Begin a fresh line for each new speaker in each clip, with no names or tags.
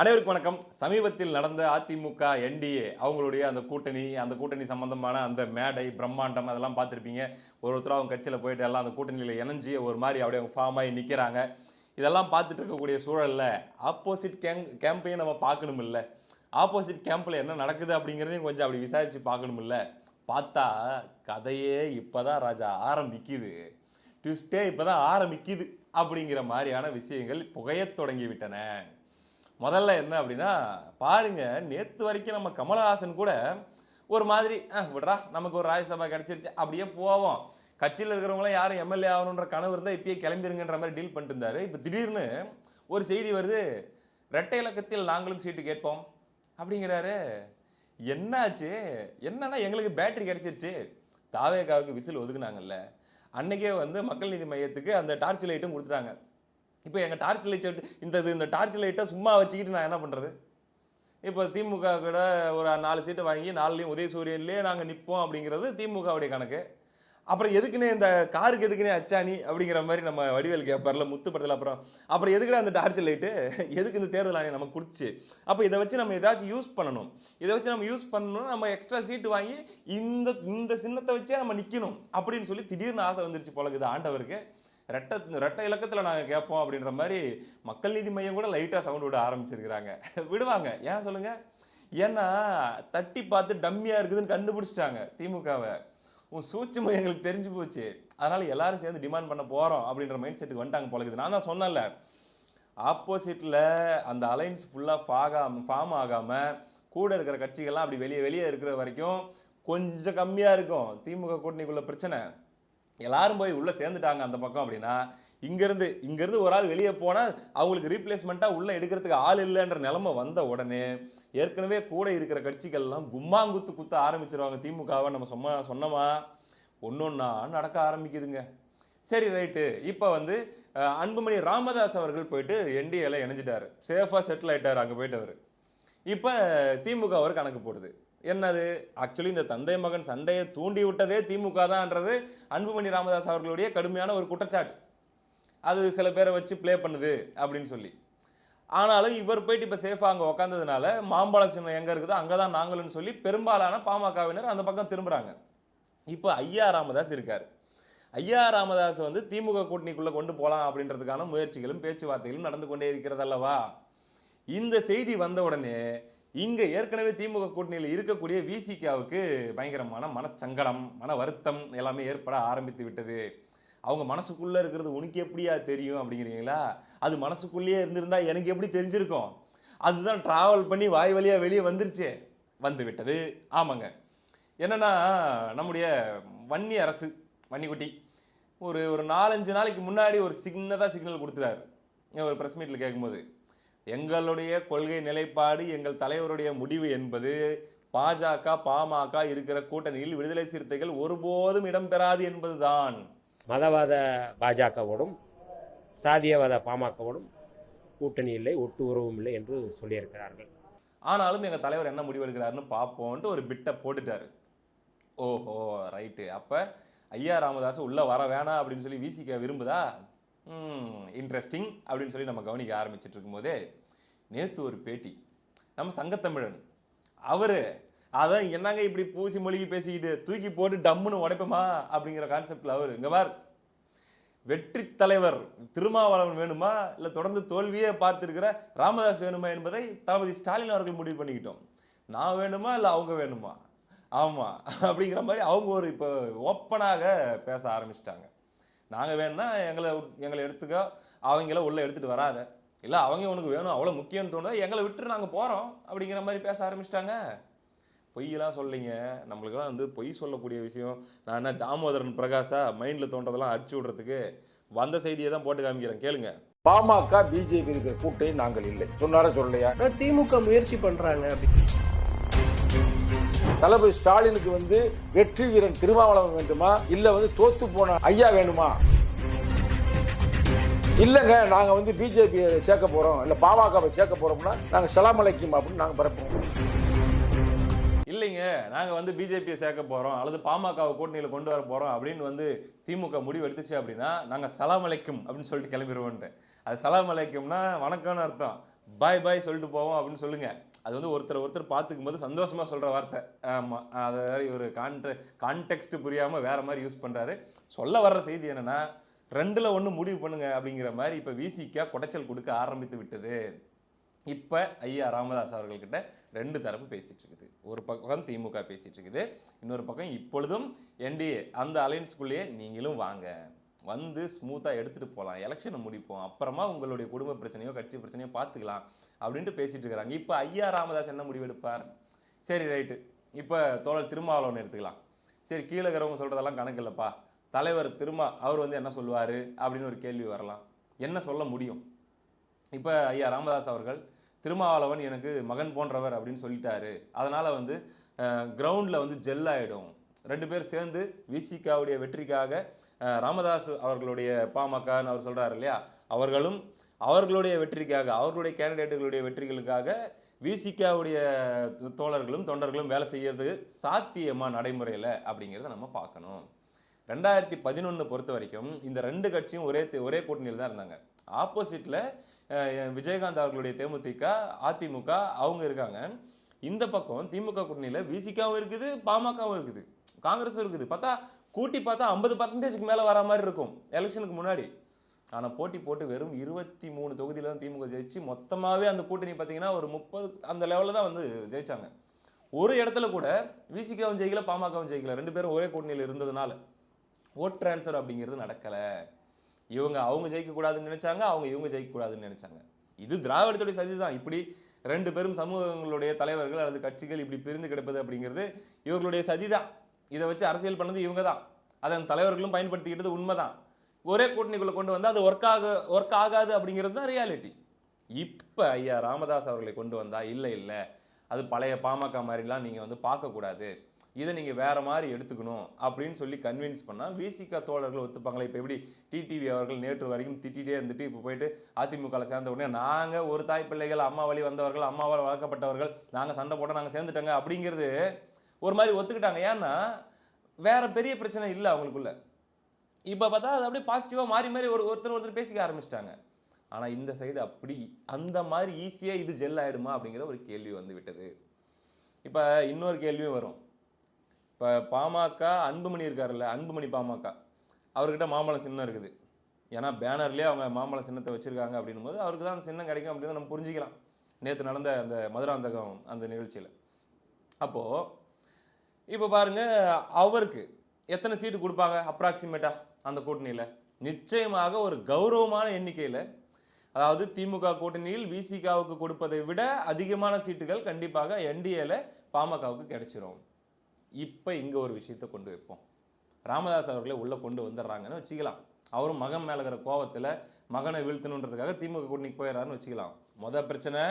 அனைவருக்கும் வணக்கம். சமீபத்தில் நடந்த அதிமுக, என்டிஏ அவங்களுடைய அந்த கூட்டணி சம்பந்தமான அந்த மேடை, பிரம்மாண்டம் அதெல்லாம் பார்த்திருப்பீங்க. ஒருத்தரா அவங்க கட்சியில போயிட்டு எல்லாம் அந்த கூட்டணியில இணைஞ்சு ஒரு மாரி அப்படியே ஃபார்ம் ஆகி நிக்கிறாங்க. இதெல்லாம் பார்த்துட்டு இருக்கக்கூடிய சூழல்ல, ஆப்போசிட் கேம்பையும் நம்ம பார்க்கணுமில்ல. ஆப்போசிட் கேம்ப்ல என்ன நடக்குது அப்படிங்கிறதையும் கொஞ்சம் அப்படி விசாரிச்சு பார்க்கணுமில்ல. பார்த்தா கதையே இப்பதான் ராஜா ஆரம்பிக்குது. ட்விஸ்டே இப்பதான் ஆரம்பிக்குது அப்படிங்கிற மாரியான விஷயங்கள் புகையத் தொடங்கி விட்டன. முதல்ல என்ன அப்படின்னா, பாருங்க நேத்து வரைக்கும் நம்ம கமலஹாசன் கூட ஒரு மாதிரி விட்றா நமக்கு ஒரு ராஜ்யசபா கிடைச்சிருச்சு அப்படியே போவோம். கட்சியில இருக்கிறவங்கலாம் யாரும் எம்எல்ஏ ஆகணுன்ற கனவு இருந்தா இப்பயே கிளம்பிருங்கன்ற மாரி டீல் பண்ணிட்டு இருந்தாரு. இப்ப திடீர்னு ஒரு செய்தி வருது. இரட்டை இலக்கத்தில் நாங்களும் சீட்டு கேட்போம் அப்படிங்கிறாரு. என்னாச்சு? என்னன்னா எங்களுக்கு பேட்டரி கிடைச்சிருச்சு. தாவேகாவுக்கு விசில் ஒதுக்குனாங்கல்ல. அன்னைக்கே வந்து மக்கள் நீதி மையத்துக்கு அந்த டார்ச் லைட்டும் குடுத்துட்டாங்க. இப்ப எங்க டார்ச் லைட் இந்த டார்ச் லைட்ட சும்மா வச்சுக்கிட்டு நான் என்ன பண்றது? இப்ப திமுக கூட ஒரு 4 சீட்ட வாங்கி 4லயும் உதயசூரியன்லயே நாங்க நிப்போம் அப்படிங்கிறது திமுகவுடைய கணக்கு. அப்புறம் எதுக்குன்னே இந்த காருக்கு எதுக்குன்னே அச்சாணி அப்படிங்கிற மாரி நம்ம வடிவேலு கேட்பார்ல முத்து படத்துல அப்புறம் எதுக்குடா அந்த டார்ச் லைட்டு? எதுக்கு இந்த தேர்தல் ஆணையம் நமக்கு குடுத்துச்சு? அப்ப இத வச்சு நம்ம ஏதாச்சும் யூஸ் பண்ணணும். இத வச்சு நம்ம யூஸ் பண்ணணும்னா நம்ம எக்ஸ்ட்ரா சீட் வாங்கி இந்த சின்னத்த வச்சே நம்ம நிக்கணும் அப்படின்னு சொல்லி திடீர்னு ஆசை வந்துருச்சு போல இருக்குது ஆண்டவருக்கு. ரெட்டை இலக்கத்துல நாங்க கேட்போம் அப்படின்ற மாரி மக்கள் நீதி மையம் கூட லைட்டா சவுண்ட் விட ஆரம்பிச்சிருக்கிறாங்க. விடுவாங்க. ஏன் சொல்லுங்க? ஏன்னா தட்டி பார்த்து டம்மியா இருக்குதுன்னு கண்டுபிடிச்சிட்டாங்க திமுகவ. உன் சூட்சுமம் எங்களுக்கு தெரிஞ்சு போச்சு. அதனால எல்லாரும் சேர்ந்து டிமாண்ட் பண்ண போறோம் அப்படின்ற மைண்ட் செட்டுக்கு வந்துட்டாங்க போல இருக்குது. நான் தான் சொன்னேன்ல, ஆப்போசிட்ல அந்த அலைன்ஸ் ஃபுல்லா ஃபார்ம் ஆகாம கூட இருக்கிற கட்சிகள்லாம் அப்படி வெளியே இருக்கிற வரைக்கும் கொஞ்சம் கம்மியா இருக்கும் திமுக கூட்டணிக்குள்ள பிரச்சனை. எல்லாரும் போய் உள்ள சேர்ந்துட்டாங்க அந்த பக்கம் அப்படின்னா, இங்கிருந்து ஒரு ஆள் வெளியே போனா அவங்களுக்கு ரீப்ளேஸ்மெண்ட்டா உள்ள எடுக்கிறதுக்கு ஆள் இல்லைன்ற நிலைமை வந்த உடனே ஏற்கனவே கூட இருக்கிற கட்சிகள் எல்லாம் கும்மாங்குத்து குத்த ஆரம்பிச்சிருவாங்க திமுகவை. நம்ம சொன்னோமா ஒன்னொன்னா நடக்க ஆரம்பிக்குதுங்க. சரி ரைட்டு. இப்போ வந்து அன்புமணி ராமதாஸ் அவர்கள் போயிட்டு என்டிஏல இணைஞ்சிட்டாரு. சேஃபா செட்டில் ஆயிட்டாரு அங்க போயிட்டு அவரு. இப்ப திமுக அவர் கணக்கு போடுது. என்னது? ஆக்சுவலி இந்த தந்தை மகன் சண்டையை தூண்டி விட்டதே திமுக தான்ன்றது அன்புமணி ராமதாஸ் அவர்களுடைய கடுமையான ஒரு குற்றச்சாட்டு. அது சில பேரை வச்சு ப்ளே பண்ணுது அப்படின்னு சொல்லி. ஆனாலும் இவர் போயிட்டு இப்ப சேஃபா அங்க உட்கார்ந்ததுனால மாம்பழ சின்னம் எங்க இருக்குதோ அங்கதான் நாங்களும் சொல்லி பெரும்பாலான பாமகவினர் அந்த பக்கம் திரும்புறாங்க. இப்ப ஐயா ராமதாஸ் இருக்காரு. ஐயா ராமதாஸ் வந்து திமுக கூட்டணிக்குள்ள கொண்டு போலாம் அப்படின்றதுக்கான முயற்சிகளும் பேச்சுவார்த்தைகளும் நடந்து கொண்டே இருக்கிறது அல்லவா? இந்த செய்தி வந்த உடனே இங்க ஏற்கனவே திமுக கூட்டணியில் இருக்கக்கூடிய விசிகாவுக்கு பயங்கரமான மனச்சங்கடம், மன வருத்தம் எல்லாமே ஏற்பட ஆரம்பித்து விட்டது. அவங்க மனசுக்குள்ள இருக்கிறது உனக்கு எப்படியா தெரியும் அப்படிங்கிறீங்களா? அது மனசுக்குள்ளேயே இருந்திருந்தா எனக்கு எப்படி தெரிஞ்சிருக்கும்? அதுதான் டிராவல் பண்ணி வாய் வழியா வெளியே வந்துருச்சே. வந்து விட்டது. ஆமாங்க. என்னன்னா நம்முடைய வன்னி அரசு வன்னிக்குட்டி ஒரு 4-5 நாளைக்கு முன்னாடி ஒரு சின்னதா சிக்னல் கொடுத்துறாரு. ஒரு பிரஸ் மீட்ல கேட்கும்போது, எங்களுடைய கொள்கை நிலைப்பாடு, எங்கள் தலைவருடைய முடிவு என்பது பாஜக, பாமக இருக்கிற கூட்டணியில் விடுதலை சிறுத்தைகள் ஒருபோதும் இடம்பெறாது என்பதுதான்.
மதவாத பாஜகவோடும் சாதியவாத பாமகவோடும் கூட்டணி இல்லை, ஒட்டு உறவும் இல்லை என்று சொல்லியிருக்கிறார்கள்.
ஆனாலும் எங்க தலைவர் என்ன முடிவு எடுக்கிறாருன்னு பார்ப்போம்ட்டு ஒரு பிட்டை போட்டுட்டாரு. ஓஹோ ரைட்டு. அப்ப ஐயா ராமதாஸ் உள்ள வர வேணாம் அப்படின்னு சொல்லி விசிக விரும்புதா? இன்ட்ரெஸ்டிங் அப்படின்னு சொல்லி நம்ம கவனிக்க ஆரம்பிச்சுட்டு இருக்கும்போதே நேத்து ஒரு பேட்டி நம்ம சங்கத்தமிழன் அவரு அதான் என்னங்க இப்படி பூசி மொழிகி பேசிக்கிட்டு தூக்கி போட்டு டம்முன்னு உடைப்போமா அப்படிங்கிற கான்செப்ட்ல அவரு இங்க பார், வெற்றி தலைவர் திருமாவளவன் வேணுமா இல்ல தொடர்ந்து தோல்வியே பார்த்திருக்கிற ராமதாஸ் வேணுமா என்பதை தளபதி ஸ்டாலின் அவர்கள் முடிவு பண்ணிக்கிட்டோம். நான் வேணுமா இல்ல அவங்க வேணுமா? ஆமா அப்படிங்கிற மாதிரி அவங்க ஒரு இப்போ ஓப்பனாக பேச ஆரம்பிச்சிட்டாங்க. நாங்க வேணும்னா எங்களை எடுத்துக்கோ, அவங்கள உள்ள எடுத்துட்டு வராத. இல்ல அவங்க உனக்கு வேணும் அவ்வளவு முக்கியம்னு தோணுதா எங்களை விட்டு நாங்க போறோம் அப்படிங்கிற மாதிரி பேச ஆரம்பிச்சிட்டாங்க. பொய்யெல்லாம் சொல்லிங்க. நம்மளுக்கெல்லாம் வந்து பொய் சொல்லக்கூடிய விஷயம். நான் என்ன தாமோதரன் பிரகாஷா மைண்ட்ல தோன்றதெல்லாம் அடிச்சு விடுறதுக்கு வந்த செய்தியை தான் போட்டு காமிக்கிறேன். கேளுங்க.
பாமக பிஜேபி இருக்கிற கூட்டணி நாங்கள் இல்லை சொன்னார சொல்லலையா?
திமுக முயற்சி பண்றாங்க.
தளபதி ஸ்டாலினுக்கு வந்து வெற்றி வீரன் திருமாவளவன் வேண்டுமா இல்ல வந்து தோத்து போன ஐயா வேணுமா? இல்லங்க நாங்க வந்து பிஜேபி சேர்க்க போறோம் இல்ல பாமகவை சேர்க்க போறோம்னா நாங்க சலாம் அலைக்கும் அப்படின்னு நாங்க பரப்புவோம்.
இல்லைங்க நாங்க வந்து பிஜேபியை சேர்க்க போறோம் அல்லது பாமகவை கூட்டணியில கொண்டு வர போறோம் அப்படின்னு வந்து திமுக முடிவு எடுத்துச்சு அப்படின்னா நாங்க சலாம் அலைக்கும் அப்படின்னு சொல்லிட்டு கிளம்பிடுவோம். அது சலாம் அலைக்கும்னா வணக்கம்னு அர்த்தம். பாய் பாய் சொல்லிட்டு போவோம் அப்படின்னு சொல்லுங்க. அது வந்து ஒருத்தர் பார்த்துக்கும் போது சந்தோஷமா சொல்ற வார்த்தை. ஆமா, அதை ஒரு கான்டெக்ஸ்ட் புரியாம வேற மாதிரி யூஸ் பண்றாரு. சொல்ல வர்ற செய்தி என்னன்னா, 2ல 1 முடிவு பண்ணுங்க அப்படிங்கிற மாதிரி இப்ப விசிக குடைச்சல் கொடுக்க ஆரம்பித்து விட்டது. இப்ப ஐயா ராமதாஸ் அவர்கள்கிட்ட 2 தரப்பு பேசிட்டு இருக்குது. ஒரு பக்கம் திமுக பேசிட்டு இருக்குது, இன்னொரு பக்கம் இப்பொழுதும் என்டிஏ அந்த அலையன்ஸ்குள்ளேயே நீங்களும் வாங்க, வந்து ஸ்மூத்தா எடுத்துட்டு போகலாம், எலெக்ஷனை முடிப்போம், அப்புறமா உங்களுடைய குடும்ப பிரச்சனையோ கட்சி பிரச்சனையோ பார்த்துக்கலாம் அப்படின்ட்டு பேசிட்டு இருக்கிறாங்க. இப்போ ஐயா ராமதாஸ் என்ன முடிவெடுப்பார்? சரி ரைட்டு, இப்போ தோழர் திருமாவளவன் எடுத்துக்கலாம். சரி, கீழே இருக்கிறவங்க சொல்றதெல்லாம் கணக்கு இல்லைப்பா, தலைவர் அவர் வந்து என்ன சொல்லுவார் அப்படின்னு ஒரு கேள்வி வரலாம். என்ன சொல்ல முடியும்? இப்போ ஐயா ராமதாஸ் அவர்கள் திருமாவளவன் எனக்கு மகன் போன்றவர் அப்படின்னு சொல்லிட்டாரு, அதனால வந்து கிரவுண்டில் வந்து ஜெல் ஆகிடும், 2 பேர் சேர்ந்து விசிகாவுடைய வெற்றிக்காக ராமதாஸ் அவர்களுடைய பாமகன்னு அவர் சொல்றாரு இல்லையா, அவர்களும் அவர்களுடைய வெற்றிக்காக அவர்களுடைய கேண்டிடேட்டுகளுடைய வெற்றிகளுக்காக விசிகாவுடைய தோழர்களும் தொண்டர்களும் வேலை செய்யறது சாத்தியமா நடைமுறையில் அப்படிங்கிறத நம்ம பார்க்கணும். 2011 பொறுத்த வரைக்கும் இந்த 2 கட்சியும் ஒரே கூட்டணியில் தான் இருந்தாங்க. ஆப்போசிட்ல விஜயகாந்த் அவர்களுடைய தேமுதிக, அதிமுக அவங்க இருக்காங்க. இந்த பக்கம் திமுக கூட்டணியில் விசிகாவும் இருக்குது, பாமகவும் இருக்குது, காங்கிரஸும் இருக்குது. கூட்டி பார்த்தா 50% மேலே வர மாதிரி இருக்கும் எலெக்ஷனுக்கு முன்னாடி. ஆனால் போட்டி போட்டு வெறும் 23 தொகுதியில் தான் திமுக ஜெயிச்சு, மொத்தமாகவே அந்த கூட்டணி பார்த்தீங்கன்னா ஒரு 30 அந்த லெவலில் தான் வந்து ஜெயிச்சாங்க. ஒரு இடத்துல கூட விசிகாவும் ஜெயிக்கல, பாமகவும் ஜெயிக்கல, 2 பேரும் ஒரே கூட்டணியில் இருந்ததுனால ஓட் டிரான்ஸ்ஃபர் அப்படிங்கிறது நடக்கலை. அவங்க ஜெயிக்கக்கூடாதுன்னு நினைச்சாங்க, இவங்க ஜெயிக்கக்கூடாதுன்னு நினைச்சாங்க. இது திராவிடத்துடைய சதி தான். இப்படி 2 பேரும் சமூகங்களுடைய தலைவர்கள் அல்லது கட்சிகள் இப்படி பிரிந்து கிடப்பது அப்படிங்கிறது இவர்களுடைய சதி தான். இதை வச்சு அரசியல் பண்ணது இவங்க தான், அதை அந்த தலைவர்களும் பயன்படுத்திக்கிட்டது உண்மைதான். ஒரே கூட்டணிக்குள்ள கொண்டு வந்தால் அது ஒர்க் ஆகாது அப்படிங்கிறது தான் ரியாலிட்டி. இப்போ ஐயா ராமதாஸ் அவர்களை கொண்டு வந்தா இல்லை அது பழைய பாமக மாதிரிலாம் நீங்கள் வந்து பார்க்கக்கூடாது, இதை நீங்கள் வேற மாதிரி எடுத்துக்கணும் அப்படின்னு சொல்லி கன்வின்ஸ் பண்ணால் விசிக தோழர்கள் ஒத்துப்பாங்களே. இப்போ எப்படி டிடிவி அவர்கள் நேற்று வரைக்கும் திட்டிகிட்டே இருந்துட்டு இப்போ போயிட்டு அதிமுகவில் சேர்ந்த உடனே நாங்கள் ஒரு தாய் பிள்ளைகள், அம்மா வழி வந்தவர்கள், அம்மாவால் வளர்க்கப்பட்டவர்கள், நாங்கள் சண்டை போட்டால் நாங்கள் சேர்ந்துட்டோங்க அப்படிங்கிறது ஒரு மாதிரி ஒத்துக்கிட்டாங்க. ஏன்னா வேற பெரிய பிரச்சனை இல்லை அவங்களுக்குள்ள. இப்போ பார்த்தா அது அப்படியே பாசிட்டிவாக மாறி ஒருத்தர் பேசிக்க ஆரம்பிச்சிட்டாங்க. ஆனால் இந்த சைடு அப்படி அந்த மாதிரி ஈஸியாக இது ஜெல் ஆகிடுமா அப்படிங்கிற ஒரு கேள்வி வந்து விட்டது. இப்போ இன்னொரு கேள்வியும் வரும். இப்போ பாமக அன்புமணி இருக்காருல்ல, அன்புமணி பாமக, அவர்கிட்ட மாம்பழம் சின்னம் இருக்குது. ஏன்னா பேனர்லேயே அவங்க மாம்பழம் சின்னத்தை வச்சுருக்காங்க அப்படின்னும் போது அவருக்கு தான் அந்த சின்னம் கிடைக்கும் அப்படின்னு நம்ம புரிஞ்சிக்கலாம். நேற்று நடந்த அந்த மதுராந்தகம் அந்த நிகழ்ச்சியில். அப்போது இப்போ பாருங்க, அவருக்கு எத்தனை சீட்டு கொடுப்பாங்க அப்ராக்சிமேட்டாக அந்த கூட்டணியில்? நிச்சயமாக ஒரு கௌரவமான எண்ணிக்கையில், அதாவது திமுக கூட்டணியில் விசிகாவுக்கு கொடுப்பதை விட அதிகமான சீட்டுகள் கண்டிப்பாக என்டிஏல பாமகவுக்கு கிடைச்சிரும். இப்போ இங்கே ஒரு விஷயத்தை கொண்டு வைப்போம். ராமதாஸ் அவர்களை உள்ளே கொண்டு வந்துடுறாங்கன்னு வச்சுக்கலாம். அவரும் மகன் மேலே இருக்கிற கோபத்தில் மகனை வீழ்த்தணுன்றதுக்காக திமுக கூட்டணிக்கு போயிடறாருன்னு வச்சுக்கலாம். மொதல் பிரச்சனை,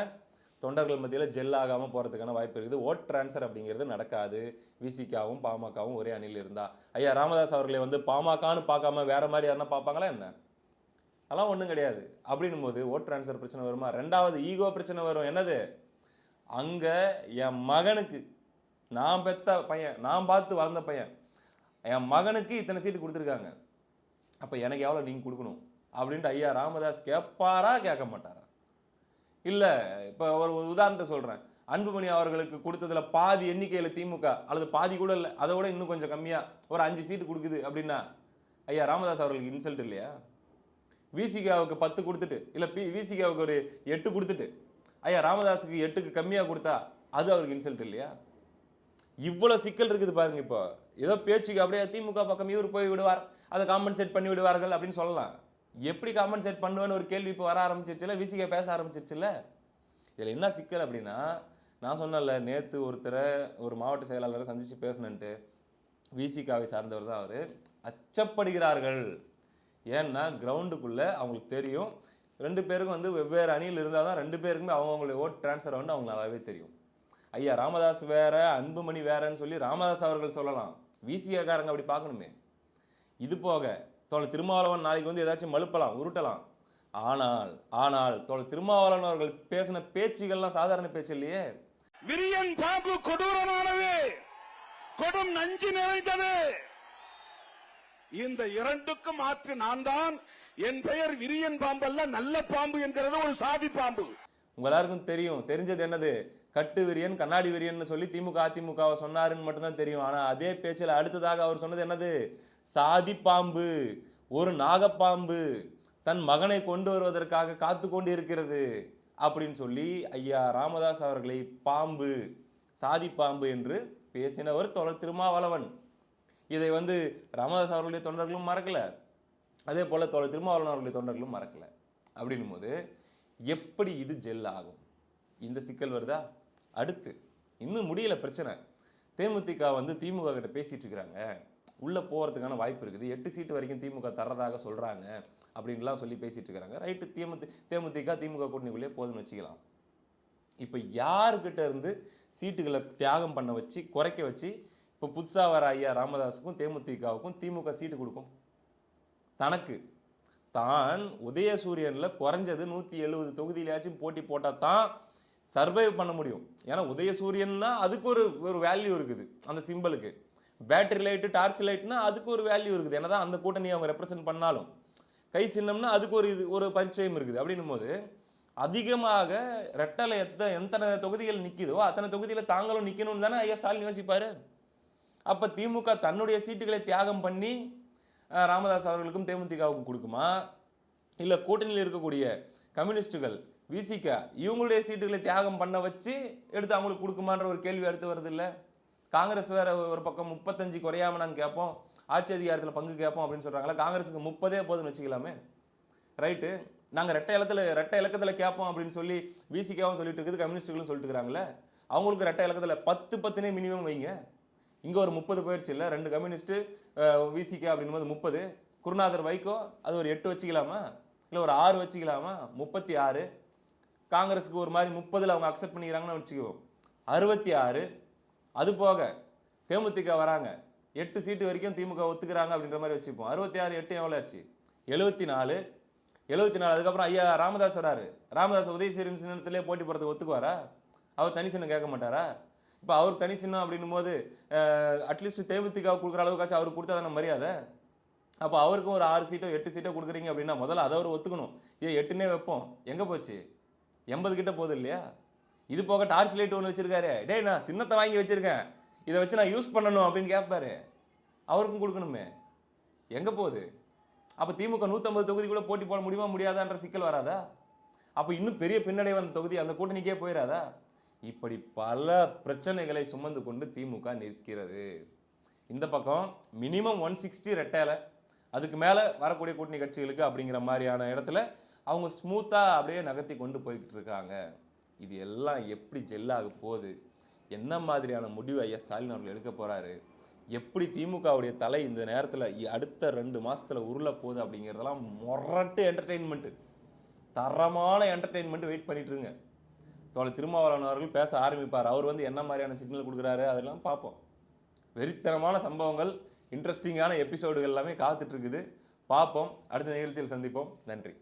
தொண்டர்கள் மத்தியில் ஜெல் ஆகாமல் போகிறதுக்கான வாய்ப்பு இருக்குது. ஓட் டிரான்ஸ்ஃபர் அப்படிங்கிறது நடக்காது விசிகாவும் பாமகவும் ஒரே அணியில் இருந்தால். ஐயா ராமதாஸ் அவர்களை வந்து பாமகன்னு பார்க்காம வேற மாதிரி யாருன்னா பார்ப்பாங்களா என்ன? அதெல்லாம் ஒன்றும் கிடையாது. அப்படின்னும் போது ஓட் டிரான்ஸ்ஃபர் பிரச்சனை வருமா? 2வது ஈகோ பிரச்சனை வரும். என்னது? அங்கே என் மகனுக்கு, நான் பெத்த பையன், நான் பார்த்து வளர்ந்த பையன், என் மகனுக்கு இத்தனை சீட்டு கொடுத்துருக்காங்க, அப்போ எனக்கு எவ்வளோ நீங்கள் கொடுக்கணும் அப்படின்ட்டு ஐயா ராமதாஸ் கேட்பாரா கேட்க மாட்டாரா? இல்லை, இப்போ ஒரு உதாரணத்தை சொல்கிறேன். அன்புமணி அவர்களுக்கு கொடுத்ததுல பாதி எண்ணிக்கையில் திமுக, அல்லது பாதி கூட இல்லை, அதை விட இன்னும் கொஞ்சம் கம்மியாக ஒரு 5 சீட்டு கொடுக்குது அப்படின்னா ஐயா ராமதாஸ் அவர்களுக்கு இன்சல்ட் இல்லையா? விசிகாவுக்கு 10 கொடுத்துட்டு, இல்லை விசிகாவுக்கு ஒரு 8 கொடுத்துட்டு ஐயா ராமதாஸுக்கு 8க்கு கம்மியாக கொடுத்தா அது அவருக்கு இன்சல்ட் இல்லையா? இவ்வளோ சிக்கல் இருக்குது பாருங்க. இப்போ ஏதோ பேச்சுக்கு அப்படியே திமுக பக்கம் இவர் போய் விடுவார், அதை காம்பன்சேட் பண்ணி விடுவார்கள் அப்படின்னு சொல்லலாம். எப்படி காம்பன்சேட் பண்ணுவேன்னு ஒரு கேள்வி இப்போ வர ஆரம்பிச்சிருச்சுல, விசிக பேச ஆரம்பிச்சிருச்சுல. இதில் என்ன சிக்கல் அப்படின்னா, நான் சொன்னல நேற்று ஒரு மாவட்ட செயலாளரை சந்தித்து பேசணுன்ட்டு, விசிகாவை சார்ந்தவர் தான் அவர். அச்சப்படுகிறார்கள். ஏன்னா கிரவுண்டுக்குள்ளே அவங்களுக்கு தெரியும் 2 பேருக்கும் வந்து வெவ்வேறு அணியில் இருந்தால் தான் 2 பேருக்குமே அவங்களுடைய ஓட் டிரான்ஸ்ஃபர் வந்து அவங்க நல்லாவே தெரியும். ஐயா ராமதாஸ் வேற, அன்புமணி வேறன்னு சொல்லி ராமதாஸ் அவர்கள் சொல்லலாம், விசிகாரங்க அப்படி பார்க்கணுமே. இது போக தோழர் திருமாவளவன் நாளைக்கு வந்து ஏதாச்சும் மழுப்பலாம், உருட்டலாம். ஆனால் தோழர் திருமாவளவன் அவர்கள் பேசின பேச்சுகள்லாம் சாதாரண பேச்சு இல்லையே.
விரியன் பாம்பு கொடூரமானது, கொடும் நஞ்சு நிறைந்தது. இந்த 2க்கும் மாற்று நான் தான். என் பெயர் விரியன் பாம்பு அல்ல, நல்ல பாம்பு என்கிறது ஒரு சாதி பாம்பு.
உங்க எல்லாருக்கும் தெரியும். தெரிஞ்சது என்னது? கட்டு விரியன், கண்ணாடி விரியன்னு சொல்லி திமுக அதிமுகவை சொன்னாருன்னு மட்டும்தான் தெரியும். ஆனா அதே பேச்சில் அடுத்ததாக அவர் சொன்னது என்னது? சாதி பாம்பு, ஒரு நாகப்பாம்பு தன் மகனை கொண்டு வருவதற்காக காத்து கொண்டு இருக்கிறது அப்படின்னு சொல்லி ஐயா ராமதாஸ் அவர்களை பாம்பு, சாதி பாம்பு என்று பேசினவர் தோழர் திருமாவளவன். இதை ராமதாஸ் அவர்களுடைய தொண்டர்களும் மறக்கல, அதே போல தோழர் திருமாவளவன் அவர்களுடைய தொண்டர்களும் மறக்கல. அப்படின்னும் போது எப்படி இது ஜெல் ஆகும்? இந்த சிக்கல் வருதா? அடுத்து இன்னும் முடியல பிரச்சனை. தேமுதிக திமுக கிட்ட பேசிட்டு இருக்கிறாங்க, உள்ள போறதுக்கான வாய்ப்பு இருக்குது, 8 சீட்டு வரைக்கும் திமுக தர்றதாக சொல்றாங்க அப்படின்லாம் சொல்லி பேசிட்டு இருக்காங்க. ரைட்டு, தேமுதிக திமுக கூட்டணிக்குள்ளே போதுன்னு வச்சுக்கலாம். இப்போ யாருக்கிட்ட இருந்து சீட்டுகளை தியாகம் பண்ண வச்சு குறைக்க வச்சு இப்போ புதுசாக வர ஐயா ராமதாஸுக்கும் தேமுதிகவுக்கும் திமுக சீட்டு கொடுக்கும்? தனக்கு தான் உதயசூரியனில் குறைஞ்சது 170 தொகுதியிலாச்சும் போட்டி போட்டால் தான் சர்வைவ் பண்ண முடியும். ஏன்னா உதயசூரியன்னா அதுக்கு ஒரு வேல்யூ இருக்குது, அந்த சிம்பிளுக்கு. பேட்டரி லைட்டு, டார்ச் லைட்னா அதுக்கு ஒரு வேல்யூ இருக்குது. என்னதான் அந்த கூட்டணி அவங்க ரெப்ரசென்ட் பண்ணாலும் கை சின்னம்னா அதுக்கு ஒரு பரிச்சயம் இருக்குது. அப்படின்னும் போது அதிகமாக ரெட்டலை எத்தனை தொகுதிகள் நிற்கிதோ அத்தனை தொகுதியில் தாங்களும் நிற்கணும்னு தானே ஐயா ஸ்டாலின் யோசிப்பார். அப்போ திமுக தன்னுடைய சீட்டுகளை தியாகம் பண்ணி ராமதாஸ் அவர்களுக்கும் தேமுதிகவுக்கும் கொடுக்குமா, இல்லை கூட்டணியில் இருக்கக்கூடிய கம்யூனிஸ்டுகள் விசிக இவங்களுடைய சீட்டுகளை தியாகம் பண்ண வச்சு எடுத்து அவங்களுக்கு கொடுக்குமான்ற ஒரு கேள்வி அடுத்து வருது இல்லை? காங்கிரஸ் வேற ஒரு பக்கம் 35 குறையாமல் நாங்கள் கேட்போம், ஆட்சி அதிகாரத்தில் பங்கு கேட்போம் அப்படின்னு சொல்கிறாங்களா. காங்கிரஸுக்கு 30 போதுன்னு வச்சுக்கலாமே. ரைட்டு, நாங்கள் ரெட்டை இலக்கத்தில் கேட்போம் அப்படின்னு சொல்லி விசிகாவும் சொல்லிட்டு இருக்குது, கம்யூனிஸ்டுகளும் சொல்லிட்டு இருக்கிறாங்களே. அவங்களுக்கு ரெட்டை இலக்கத்தில் 10 மினிமம் வைங்க. இங்கே ஒரு 30 போயிடுச்சு இல்லை, 2 கம்யூனிஸ்ட்டு விசிகா அப்படின்னும் போது 30, குருநாதர் வைகோ அது ஒரு 8 வச்சுக்கலாமா, இல்லை ஒரு 6 வச்சுக்கலாமா, 36. காங்கிரஸுக்கு ஒரு மாதிரி 30 அவங்க அக்செப்ட் பண்ணிக்கிறாங்கன்னு வச்சுக்குவோம், 66. அது போக தேமுதிக வராங்க, 8 சீட்டு வரைக்கும் திமுக ஒத்துக்கிறாங்க அப்படின்ற மாதிரி வச்சுப்போம். 66 8 எவ்வளோ ஆச்சு? 74. அதுக்கப்புறம் ஐயா ராமதாஸ் வராரு. ராமதாஸ் உதயசூரியன் சின்னத்திலே போட்டி போகிறதுக்கு ஒத்துக்குவாரா? அவர் தனி சின்னம் கேட்க மாட்டாரா? இப்போ அவருக்கு தனி சின்னம் அப்படின்னும் போது அட்லீஸ்ட் தேமுதிக கொடுக்குற அளவுக்காச்சும் அவருக்கு கொடுத்தா தானே மரியாதை. அப்போ அவருக்கும் ஒரு 6 சீட்டோ 8 சீட்டோ கொடுக்குறீங்க அப்படின்னா முதல்ல அதை அவர் ஒத்துக்கணும். 8னே வைப்போம், எங்கே போச்சு? 80 கிட்ட போகுது இல்லையா? இது போக டார்ச் லைட் ஒன்று வச்சிருக்காரு, டேய் நான் சின்னத்தை வாங்கி வச்சிருக்கேன், இதை வச்சு நான் யூஸ் பண்ணணும் அப்படின்னு கேட்பாரு, அவருக்கும் கொடுக்கணுமே. எங்கே போகுது? அப்போ திமுக 150 தொகுதிக்குள்ளே போட்டி போட முடியுமா முடியாதான்ற சிக்கல் வராதா? அப்போ இன்னும் பெரிய பின்னடைவு அந்த தொகுதி அந்த கூட்டணிக்கே போயிடாதா? இப்படி பல பிரச்சனைகளை சுமந்து கொண்டு திமுக நிற்கிறது. இந்த பக்கம் மினிமம் 160 ரெட்டையில, அதுக்கு மேலே வரக்கூடிய கூட்டணி கட்சிகளுக்கு அப்படிங்கிற மாதிரியான இடத்துல அவங்க ஸ்மூத்தாக அப்படியே நகர்த்தி கொண்டு போய்கிட்டு இருக்காங்க. இது எல்லாம் எப்படி ஜெல்லாக போகுது, என்ன மாதிரியான முடிவு ஐயா ஸ்டாலின் அவர்கள் எடுக்க போகிறாரு, எப்படி திமுகவுடைய தலை இந்த நேரத்தில் அடுத்த 2 மாதத்தில் உருள போகுது அப்படிங்கிறதெல்லாம் மொரட்டு என்டர்டெயின்மெண்ட்டு, தரமான என்டர்டெயின்மெண்ட்டு வெயிட் பண்ணிட்டுருங்க. தோழர் திருமாவளவன் அவர்கள் பேச ஆரம்பிப்பார். அவர் என்ன மாதிரியான சிக்னல் கொடுக்குறாரு அதெல்லாம் பார்ப்போம். வெறித்தனமான சம்பவங்கள், இன்ட்ரெஸ்டிங்கான எபிசோடுகள் எல்லாமே காத்துட்ருக்குது. பார்ப்போம். அடுத்த நிகழ்ச்சியில் சந்திப்போம். நன்றி.